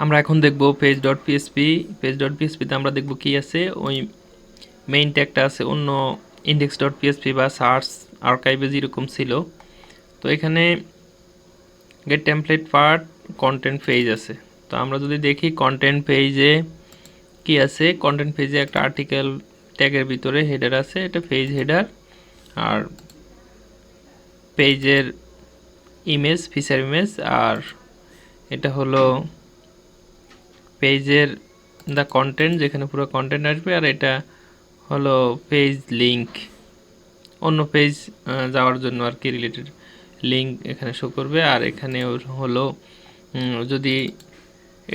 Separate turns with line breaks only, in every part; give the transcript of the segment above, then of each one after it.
আমরা এখন দেখব page.php। page.php তে আমরা দেখব কি আছে, ওই মেইন ট্যাগটা আছে অন্য index.php বা সার্চ আর্কাইভে যেরকম ছিল। তো এখানে gate template part content page আছে। তো আমরা যদি দেখি কন্টেন্ট পেজে কি আছে, কন্টেন্ট পেজে একটা আর্টিকেল ট্যাগের ভিতরে হেডার আছে, এটা পেজ হেডার, আর পেজের ইমেজ ফিচার ইমেজ, আর এটা হলো পেজের দ্য কন্টেন্ট যেখানে পুরো কন্টেন্ট আসবে, আর এটা হলো পেজ লিঙ্ক, অন্য পেজ যাওয়ার জন্য আর কি রিলেটেড লিঙ্ক এখানে শো করবে। আর এখানে হলো যদি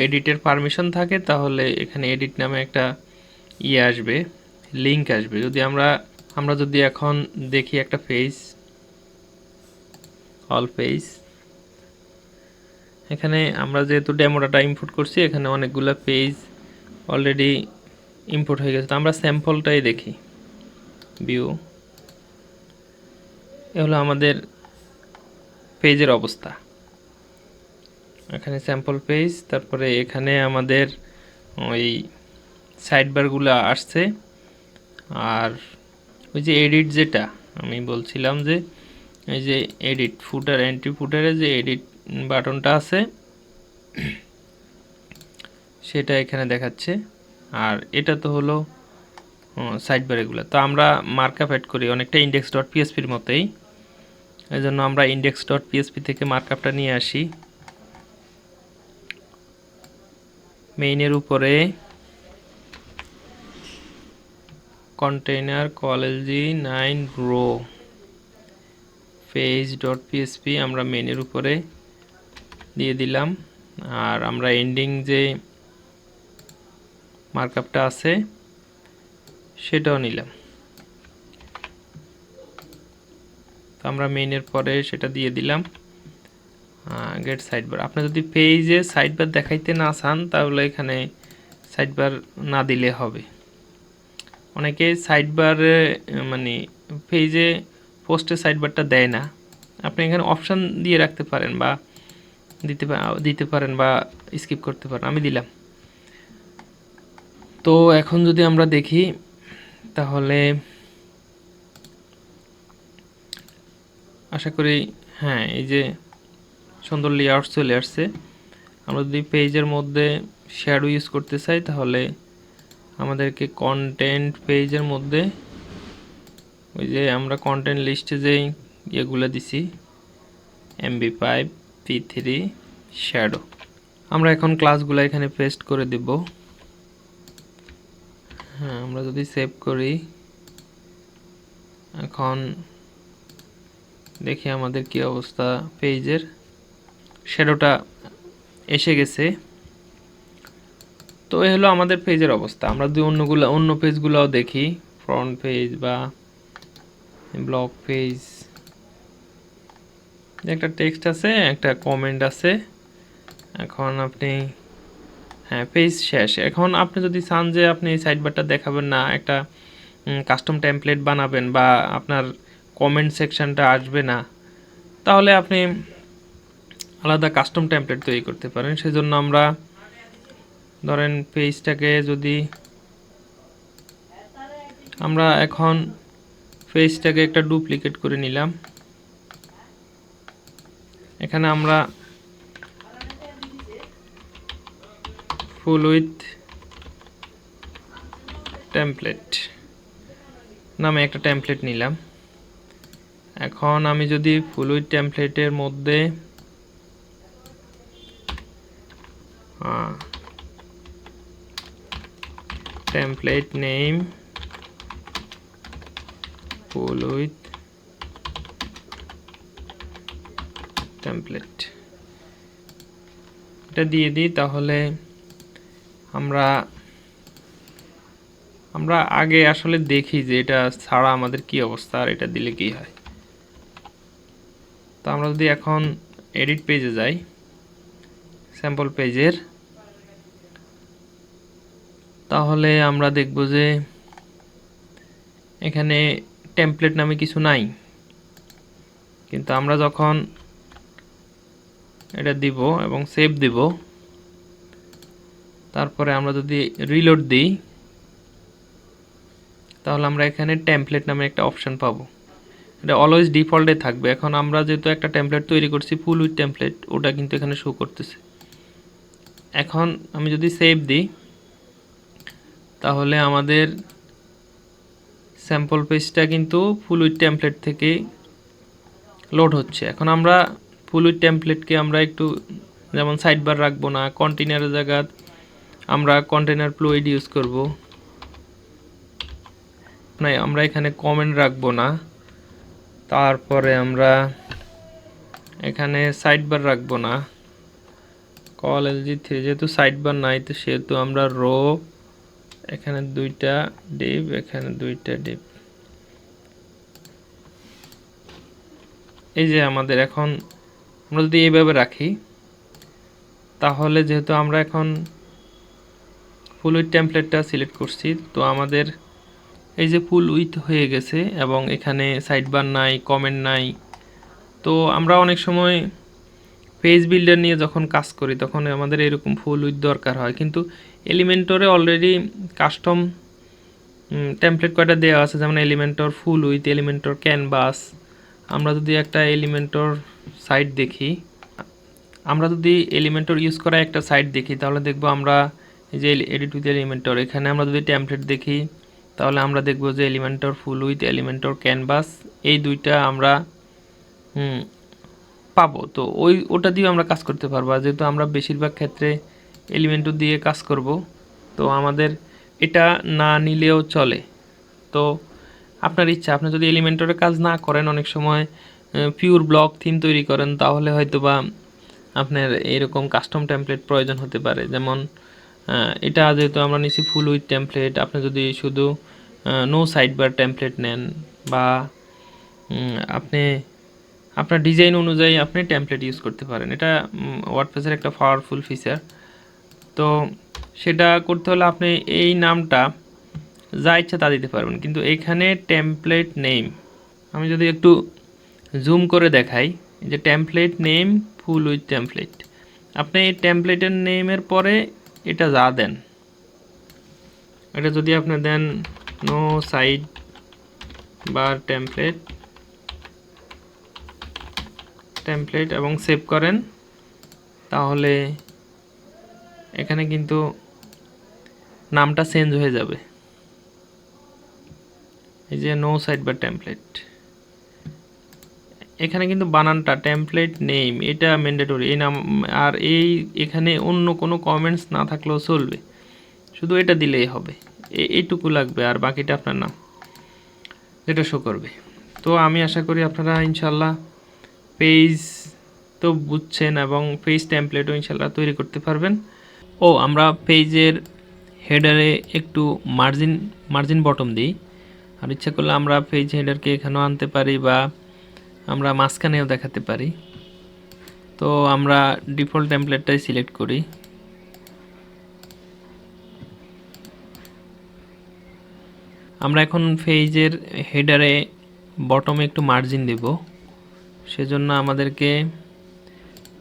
এডিটের পারমিশন থাকে তাহলে এখানে এডিট নামে একটা আসবে, লিঙ্ক আসবে। যদি আমরা যদি এখন দেখি একটা পেজ, অল পেজ, এখানে আমরা যেহেতু ডেমো ডাটা ইম্পোর্ট করছি এখানে অনেকগুলো পেজ অলরেডি ইম্পোর্ট হয়ে গেছে। তো আমরা স্যাম্পলটাই দেখি, ভিউ, এ হলো আমাদের পেজের অবস্থা। এখানে স্যাম্পল পেজ, তারপরে এখানে আমাদের ওই সাইডবারগুলো আসছে, আর ওই যে এডিট, যেটা আমি বলছিলাম যে এই যে এডিট ফুটার, এন্ট্রি ফুটারে যে এডিট বাটনটা আছে সেটা এখানে দেখাচ্ছে। আর এটা তো হলো সাইডবার এগুলো। তো আমরা মার্কআপ অ্যাড করি অনেকটা index.php-র মতোই, এই জন্য আমরা index.php থেকে মার্কআপটা নিয়ে আসি। মেইনের উপরে কন্টেইনার কলজি 9 রো page.php আমরা মেইনের উপরে দিয়ে দিলাম, আর আমরা এন্ডিং যে মার্কআপটা আছে সেটাও নিলাম। তো আমরা মেইনের পরে সেটা দিয়ে দিলাম। গেট সাইডবার, আপনি যদি পেজে সাইডবার দেখাইতে না চান তাহলে এখানে সাইডবার না দিলে হবে। অনেকে সাইডবার মানে পেজে পোস্টে সাইডবারটা দেয় না, আপনি এখানে অপশান দিয়ে রাখতে পারেন বা দিতে পারেন বা স্কিপ করতে পারেন, আমি দিলাম। তো এখন যদি আমরা দেখি তাহলে আশা করি হ্যাঁ, এই যে সুন্দর লেআউট চলে আসছে। আমরা যদি পেজের মধ্যে শ্যাডো ইউজ করতে চাই তাহলে আমাদেরকে কন্টেন্ট পেজের মধ্যে ওই যে আমরা কন্টেন্ট লিস্টে যে ইয়েগুলো দিছি MB5 P3 শ্যাডো, আমরা এখন ক্লাসগুলো এখানে পেস্ট করে দেব। হ্যাঁ, আমরা যদি সেভ করি এখন দেখি আমাদের কি অবস্থা, পেজের শ্যাডোটা এসে গেছে। তো এই হলো আমাদের পেজের অবস্থা। আমরা যদি অন্য পেজগুলোও দেখি, ফ্রন্ট পেজ বা ব্লগ পেজ, একটা টেক্সট আছে, একটা কমেন্ট আছে। এখন আপনি হ্যাঁ, পেজ শেষ। এখন আপনি যদি চান যে আপনি সাইডবারটা দেখাবেন না, একটা কাস্টম টেমপ্লেট বানাবেন বা আপনার কমেন্ট সেকশনটা আসবে না, তাহলে আপনি আলাদা কাস্টম টেমপ্লেট তৈরি করতে পারেন। সেজন্য আমরা ধরেন পেজটাকে যদি আমরা এখন পেজটাকে একটা ডুপ্লিকেট করে নিলাম, এখানে আমরা ফুল উইথ টেমপ্লেট নামে একটা টেমপ্লেট নিলাম। এখন আমি যদি ফুল উইথ টেমপ্লেটের মধ্যে template name full with template এটা দিয়ে দিই, তাহলে আমরা আগে আসলে দেখি যে এটা ছাড়া আমাদের কি অবস্থা আর এটা দিলে কি হয়। তো আমরা যদি এখন এডিট পেজে যাই, স্যাম্পল পেজের, তাহলে আমরা দেখব যে এখানে টেমপ্লেট নামে কিছু নাই, কিন্তু আমরা যখন এটা দিব এবং সেভ দিব তারপরে আমরা যদি রিলোড দিই তাহলে আমরা এখানে টেমপ্লেট নামে একটা অপশন পাবো। এটা অলওয়েজ ডিফল্টে থাকবে। এখন আমরা যেহেতু একটা টেমপ্লেট তৈরি করছি ফুল উইথ টেমপ্লেট, ওটা কিন্তু এখানে শো করতেছে। এখন আমি যদি সেভ দিই তাহলে আমাদের স্যাম্পল পেজটা কিন্তু ফুল উইথ টেমপ্লেট থেকে লোড হচ্ছে। এখন আমরা ফুল উইথ টেমপ্লেটকে আমরা একটু যেমন সাইড বার রাখবো না, কন্টেনারের জায়গা আমরা কন্টেনার ফ্লুইড ইউজ করব না, আমরা এখানে কমেন্ট রাখবো না, তারপরে আমরা এখানে সাইড বার রাখবো না, কল LG3 যেহেতু সাইড বার নাই তো সেহেতু আমরা রো, এখানে দুইটা ডিভ, এখানে দুইটা ডিভ। এই যে আমাদের এখন আমরা যদি এইভাবে রাখি তাহলে যেহেতু আমরা এখন ফুল উইথ টেমপ্লেটটা সিলেক্ট করছি তো আমাদের এই যে ফুল উইথ হয়ে গেছে এবং এখানে সাইড বার নাই, কমেন্ট নাই। তো আমরা অনেক সময় পেজ বিল্ডার নিয়ে যখন কাজ করি তখন আমাদের এরকম ফুল উইথ দরকার হয়, কিন্তু এলিমেন্টরে অলরেডি কাস্টম টেমপ্লেট কয়টা দেওয়া আছে, যেমন Elementor full with, Elementor canvas. আমরা যদি একটা এলিমেন্টর সাইট দেখি, আমরা যদি এলিমেন্টর ইউজ করা একটা সাইট দেখি তাহলে দেখব আমরা এই যে এডিট উইথ এলিমেন্টর, এখানে আমরা যদি টেমপ্লেট দেখি তাহলে আমরা দেখব যে Elementor full with, Elementor canvas, এই দুইটা আমরা পাবো। তো ওটা দিয়ে আমরা কাজ করতে পারবো। যেহেতু আমরা বেশিরভাগ ক্ষেত্রে এলিমেন্টর দিয়ে কাজ করব তো আমাদের এটা না নিলেও চলে। তো আপনার ইচ্ছা, আপনি যদি এলিমেন্টরে কাজ না করেন, অনেক সময় পিওর ব্লক থিম তৈরি করেন, তাহলে হয়তো বা আপনার এরকম কাস্টম টেমপ্লেট প্রয়োজন হতে পারে। যেমন এটা যেহেতু আমরা নিচ্ছি ফুল উইথ টেমপ্লেট, আপনি যদি শুধু নো সাইড বার টেমপ্লেট নেন বা আপনি আপনার ডিজাইন অনুযায়ী আপনি টেমপ্লেট ইউজ করতে পারেন। এটা ওয়ার্ডপ্রেসের একটা পাওয়ারফুল ফিচার। তো সেটা করতে হলে আপনি এই নামটা যা ইচ্ছা তা দিতে পারবেন, কিন্তু এইখানে টেমপ্লেট নেম, আমি যদি একটু জুম করে দেখাই যে template name full with template, আপনি এই টেমপ্লেটের নেমের পরে এটা যা দেন, এটা যদি আপনি দেন নো সাইড বার টেমপ্লেট এবং সেভ করেন তাহলে এখানে কিন্তু নামটা চেঞ্জ হয়ে যাবে। এই যে নো সাইড বার টেমপ্লেট, এখানে কিন্তু বানানটা টেমপ্লেট নেম এটা ম্যান্ডেটরি, এই নাম আর এখানে অন্য কোনো কমেন্টস না থাকলেও চলবে, শুধু এটা দিলেই হবে, এইটুকু লাগবে, আর বাকিটা আপনার নাম যেটা শো করবে। তো আমি আশা করি আপনারা ইনশাল্লাহ পেজ তো বুঝছেন এবং পেজ টেমপ্লেটও ইনশাল্লাহ তৈরি করতে পারবেন। আমরা পেজের হেডারে একটু মার্জিন বটম দিই, আর ইচ্ছা করলে আমরা পেজ হেডারকে এখানেও আনতে পারি বা আমরা মাঝখানেও দেখাতে পারি। তো আমরা ডিফল্ট টেমপ্লেটটাই সিলেক্ট করি। আমরা এখন পেজের হেডারে বটমে একটু মার্জিন দেব, সেজন্য আমাদেরকে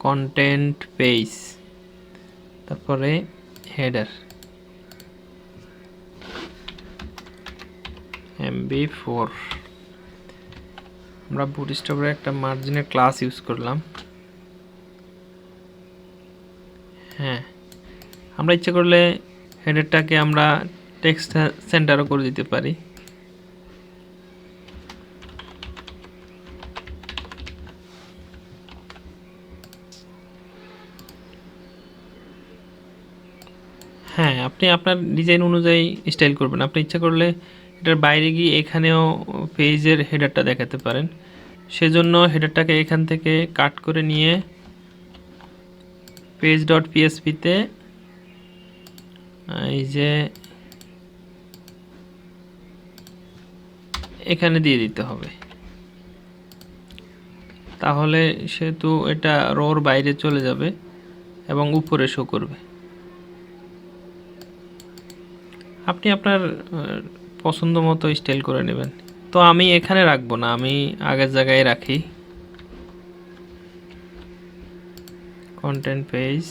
কন্টেন্ট পেজ, তারপরে হেডার MB4, আমরা বুটস্ট্র্যাপের একটা মার্জিনের ক্লাস ইউজ করলাম। হ্যাঁ, আমরা ইচ্ছা করলে হেডারটাকে আমরা টেক্সট সেন্টারও করে দিতে পারি। হ্যাঁ, আপনি আপনার ডিজাইন অনুযায়ী স্টাইল করবেন। আপনি ইচ্ছা করলে এটার বাইরে গিয়ে এখানেও পেজের হেডারটা দেখাতে পারেন। সেজন্য হেডারটাকে এখান থেকে কাট করে নিয়ে page.php-তে এই যে এখানে দিয়ে দিতে হবে, তাহলে সেহেতু এটা রোর বাইরে চলে যাবে এবং উপরে শো করবে। আপনি আপনার পছন্দ মতো স্টাইল করে নেবেন। তো আমি এখানে রাখবো না, আমি আগের জায়গায় রাখি। কন্টেন্ট পেজ,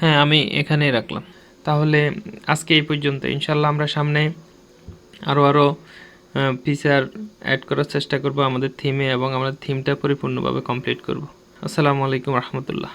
হ্যাঁ, আমি এখানেই রাখলাম। তাহলে আজকে এই পর্যন্ত। ইনশাল্লাহ আমরা সামনে আরও ফিচার অ্যাড করার চেষ্টা করব আমাদের থিমে, এবং আমাদের থিমটা পরিপূর্ণভাবে কমপ্লিট করব। আসসালামু আলাইকুম রহমতুল্লাহ।